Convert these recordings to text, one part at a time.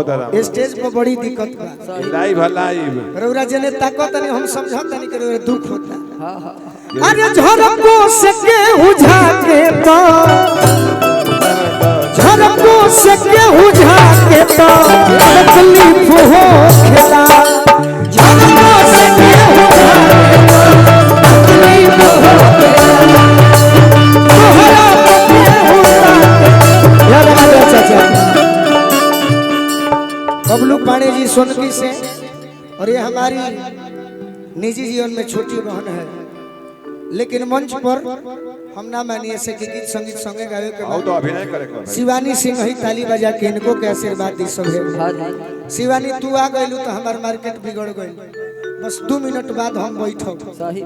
बहुत आराम स्टेज पर बड़ी दिक्कत बा लाइव लाइव रौरा जने ताकत नहीं हम समझत नहीं कि दुख होता। अरे झरको से के उझा के तो झरको से के उझा के तो तकलीफ हो खेला झरको से के उझा के तो तकलीफ हो खेला तोहरा के उझा याद आ चाचा बबलू पांडे जी सोनकी से और ये हमारी निजी जीवन में छोटी बहन है लेकिन मंच पर हम ना मानिए से कि गीत संगीत संगे गावे के बाद तो अभिनय करे शिवानी सिंह ही ताली बजा के इनको के आशीर्वाद दी सब है। शिवानी तू आ गइलू तो हमार मार्केट बिगड़ गइल बस 2 मिनट बाद हम बैठो सही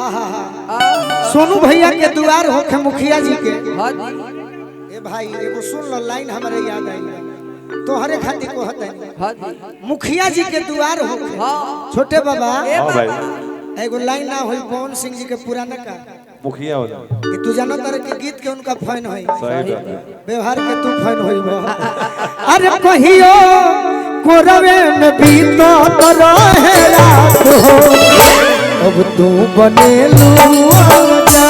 आहा सोनू भैया के दुआर होके मुखिया जी के ए भाई एगो सुन लो लाइन हमारे याद आई तोहरे खातिर को हत मुखिया जी के दुआर हो छोटे बाबा एगो लाइन ना होई पवन सिंह जी के पुराना का मुखिया होला कि तू जानत रे के गीत के उनका फैन होई सही बात व्यवहार के तू फैन होई अरे कहियो कोरवे में बीतो रहे रात हो अब तू बनेलू आजा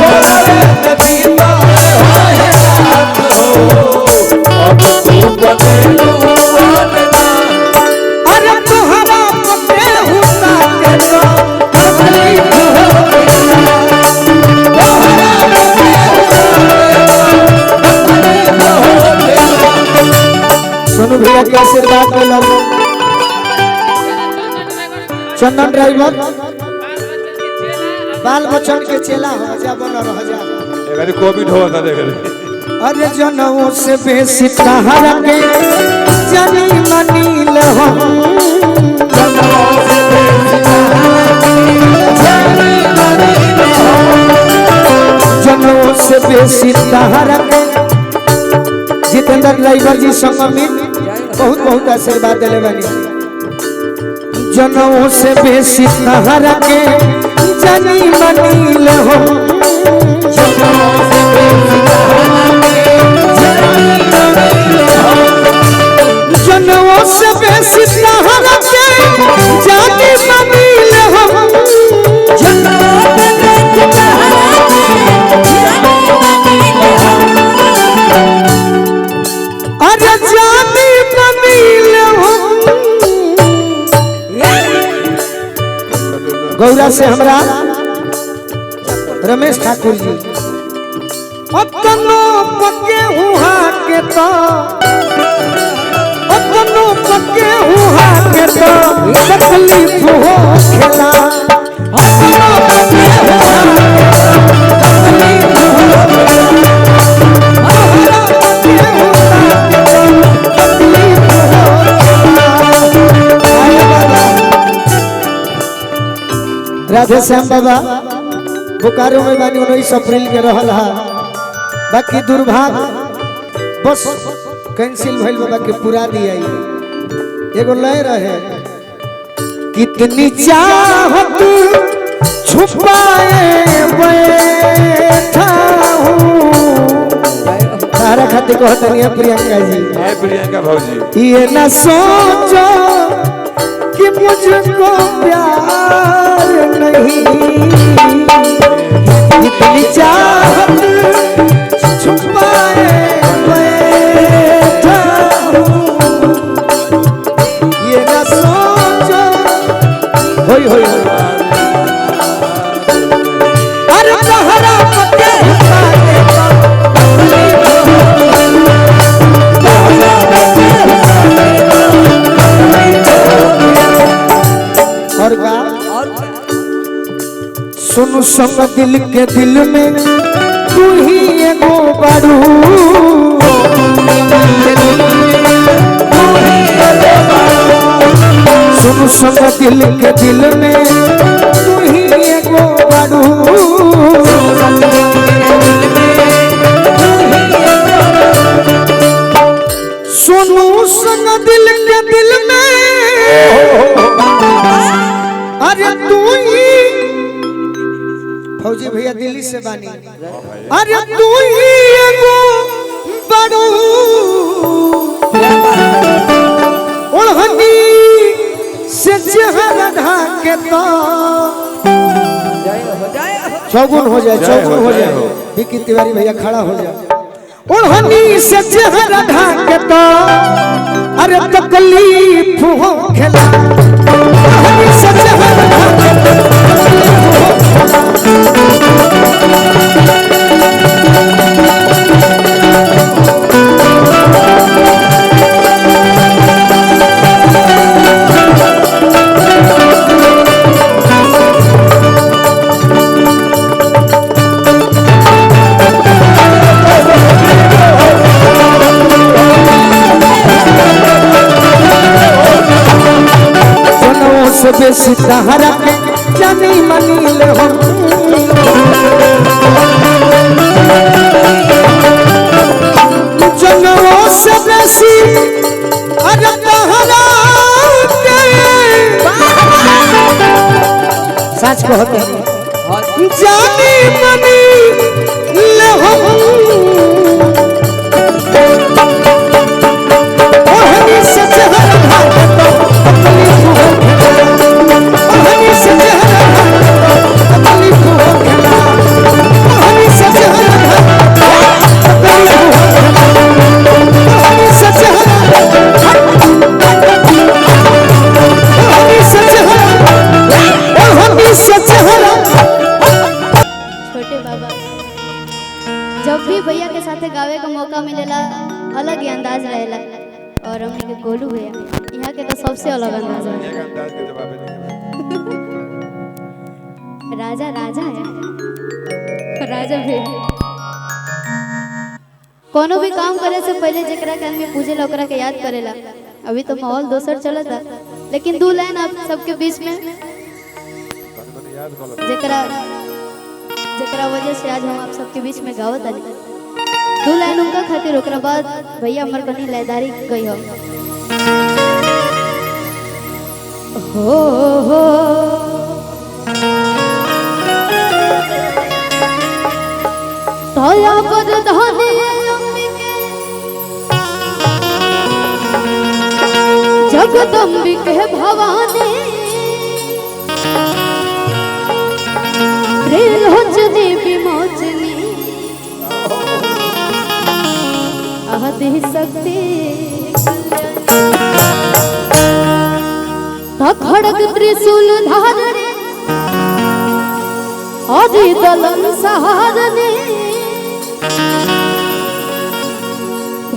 कोरवे में बीतो रहे रात हो अब तू बनेलू आजा अरे तू हवा पके हुता के तो तकलीफ हो सोनू भैया के आशीर्वाद मिला चंदन ड्राइवर बाल बच्चन के चेला हो जा बन रह जा एबारे कोविड हो था देख रे अरे जनों से बेसी तहरा के जानी मनील हो जनों से बेसी तहरा के जानी मनील हो जनों से बेसी तहरा के जितेंद्र ड्राइवर जी संगमित बहुत बहुत आशीर्वाद दिले बानी जनों से बेसी तहरा के जानी मनील हो जनों से बेसी तहरा के जानी मनील हो जनों से बेसी तहरा के जानी मनील हो जनों से बेसी तहरा के जानी मनील हो अरे जानी मनील हो गौरा से हमरा रमेश ठाकुर जी अपनो पके हुआ के तो अपनो पके हुआ के तो तकलीफ हो खेला अपनो पके हुआ के तो तकलीफ हो राधे श्याम बाबा बोकारो में बानी 19 अप्रैल के रहल हा बाकी दुर्भाग्य बस कैंसिल भइल बाबा के पूरा दिया एगो लय रहे कितनी चाहत छुपाए बैठा हूँ तारा खातिर कहत नहीं प्रियंका जी प्रियंका भौजी ये ना सोचो कि मुझको प्यार नहीं इतनी चाहत छुपाए बैठा हूँ ये ना सोचो होई होई अरे तहरा पके और का सुन संग दिल के दिल में तू ही एगो बारू सुन संग दिल के दिल में तू ही एगो बारू सोनू संग दिल के दिल में अरे तू ही फौजी भैया दिल्ली से बानी अरे तू ही एगो बड़ू ओढ़नी से चेहरा ढाके तो चौगुन हो जाए, चौगुन हो जाए। विकी तिवारी भैया खड़ा हो जाए। ओढ़नी से चेहरा ढाके तो अरे तकलीफ हो खेला, ओढ़नी से चेहरा ढाके से बेसी तहरा के जानी मनीले हो, जनों से बेसी अरे तहरा के सच कहते हैं जानी मनीले हो, ओढ़नी से चेहरा ढाके तो तकलीफ हो जब भी भैया के साथे गावे का मौका मिलेला अलग ही अंदाज रहेला। और हमने के गोलू भैया यहाँ के तो सबसे अलग अंदाज है। राजा राजा है, राजा भी कोनो भी काम करे से पहले जेकरा के आदमी पूजेला ओकरा के याद करेला। अभी तो माहौल दोसर चलता, लेकिन दो लाइन आप सबके बीच में जेकरा वजह से आज हम आप सबके बीच में गावत आनी। दो लाइन उनका खातिर, ओकरा बाद भैया हमर कनी लयदारी गई हो तोया पर धने अंबिके जगदंबिके भवानी त्रिलोचनी विमोचनी आदि शक्ति खड़ग त्रिशूल धारणे आदि दलन सहारणे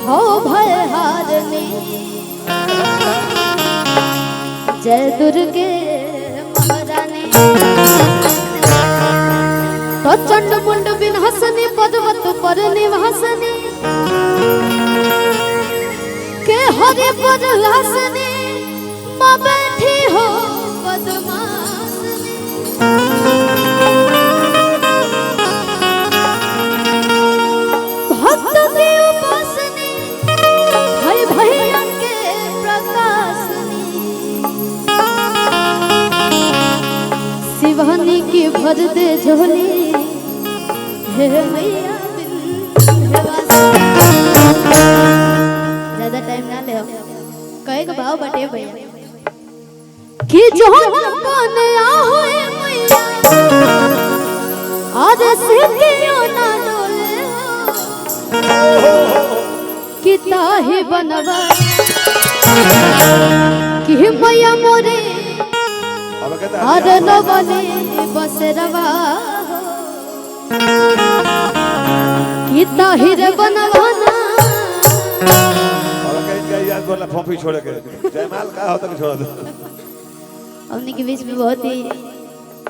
भव भय हारणे जय दुर्गे महारानी प्रचंड मुंड विनाशनी पदवत पर निवासनी के हरि पद लासनी माँ बैठी हो पद्मासनी भक्त की उपासनी भय भयन के प्रकाशनी शिवानी की भर दे झोली हे मैया ज्यादा टाइम ना ले कहे का भाव बटे भैया कि जो बने आए मैया आज से क्यों ना डोले कि ताही बनवा कि मैया मोरे और न बने बसरवा कि ताही रे बनवाना याद बोला फॉफी छोड़ के जयमाल का होता नहीं छोड़ दो। हमने के बीच में बहुत ही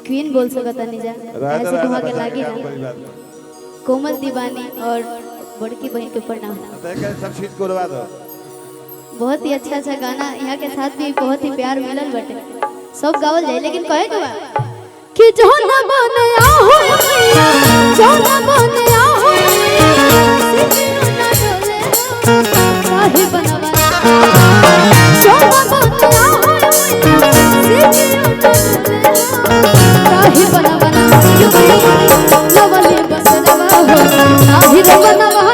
क्वीन बोल सकता नहीं जा ऐसे घुमा के लागी ना कोमल दीवानी और बड़की बहन के प्रणाम। सब चीज करवा दो। बहुत ही अच्छा गाना यहाँ के साथ भी बहुत ही प्यार मिलल बटे सब गावल जाए लेकिन कहे के बा कि जो न बने हो मैया जो न बने हो साहिब बनवा जो न बने साहिब बनवा लवली बसरवा हो साहिब बनवा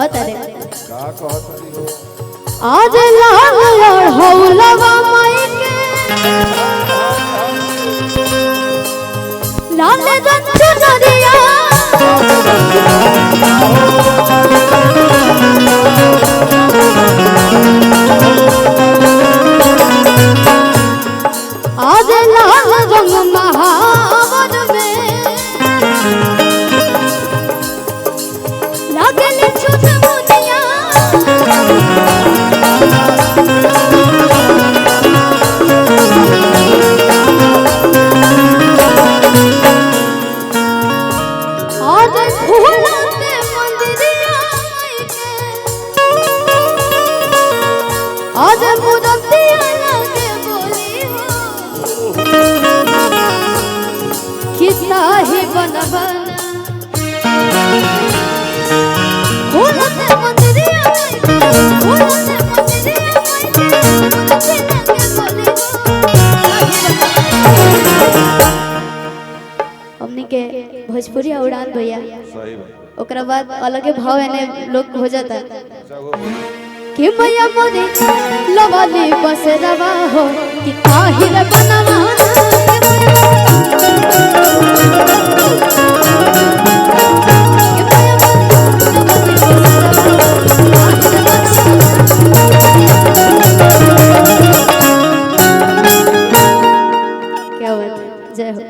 कहता रे का कहतरी हो आज लाल और हौलवा माई के लाल रंग चुनरिया आज लाल रंग महावर में लागल चुनमुनिया आज फूलते मंदिरिया के आज मूर्तिया लगे बोली हो कितना ही बनबन फूलते मंदिरिया फूलते मंदिरिया मूर्ति लगे बोली हो। हमनी के भोजपुरी उड़ान भैया सही बात ओकरा बाद अलगे भाव एने लोग हो जाता अच्छा वो कि मैया मोरे लवली बसरवा हो कि ताहिर बनवा क्या बात है जय हो।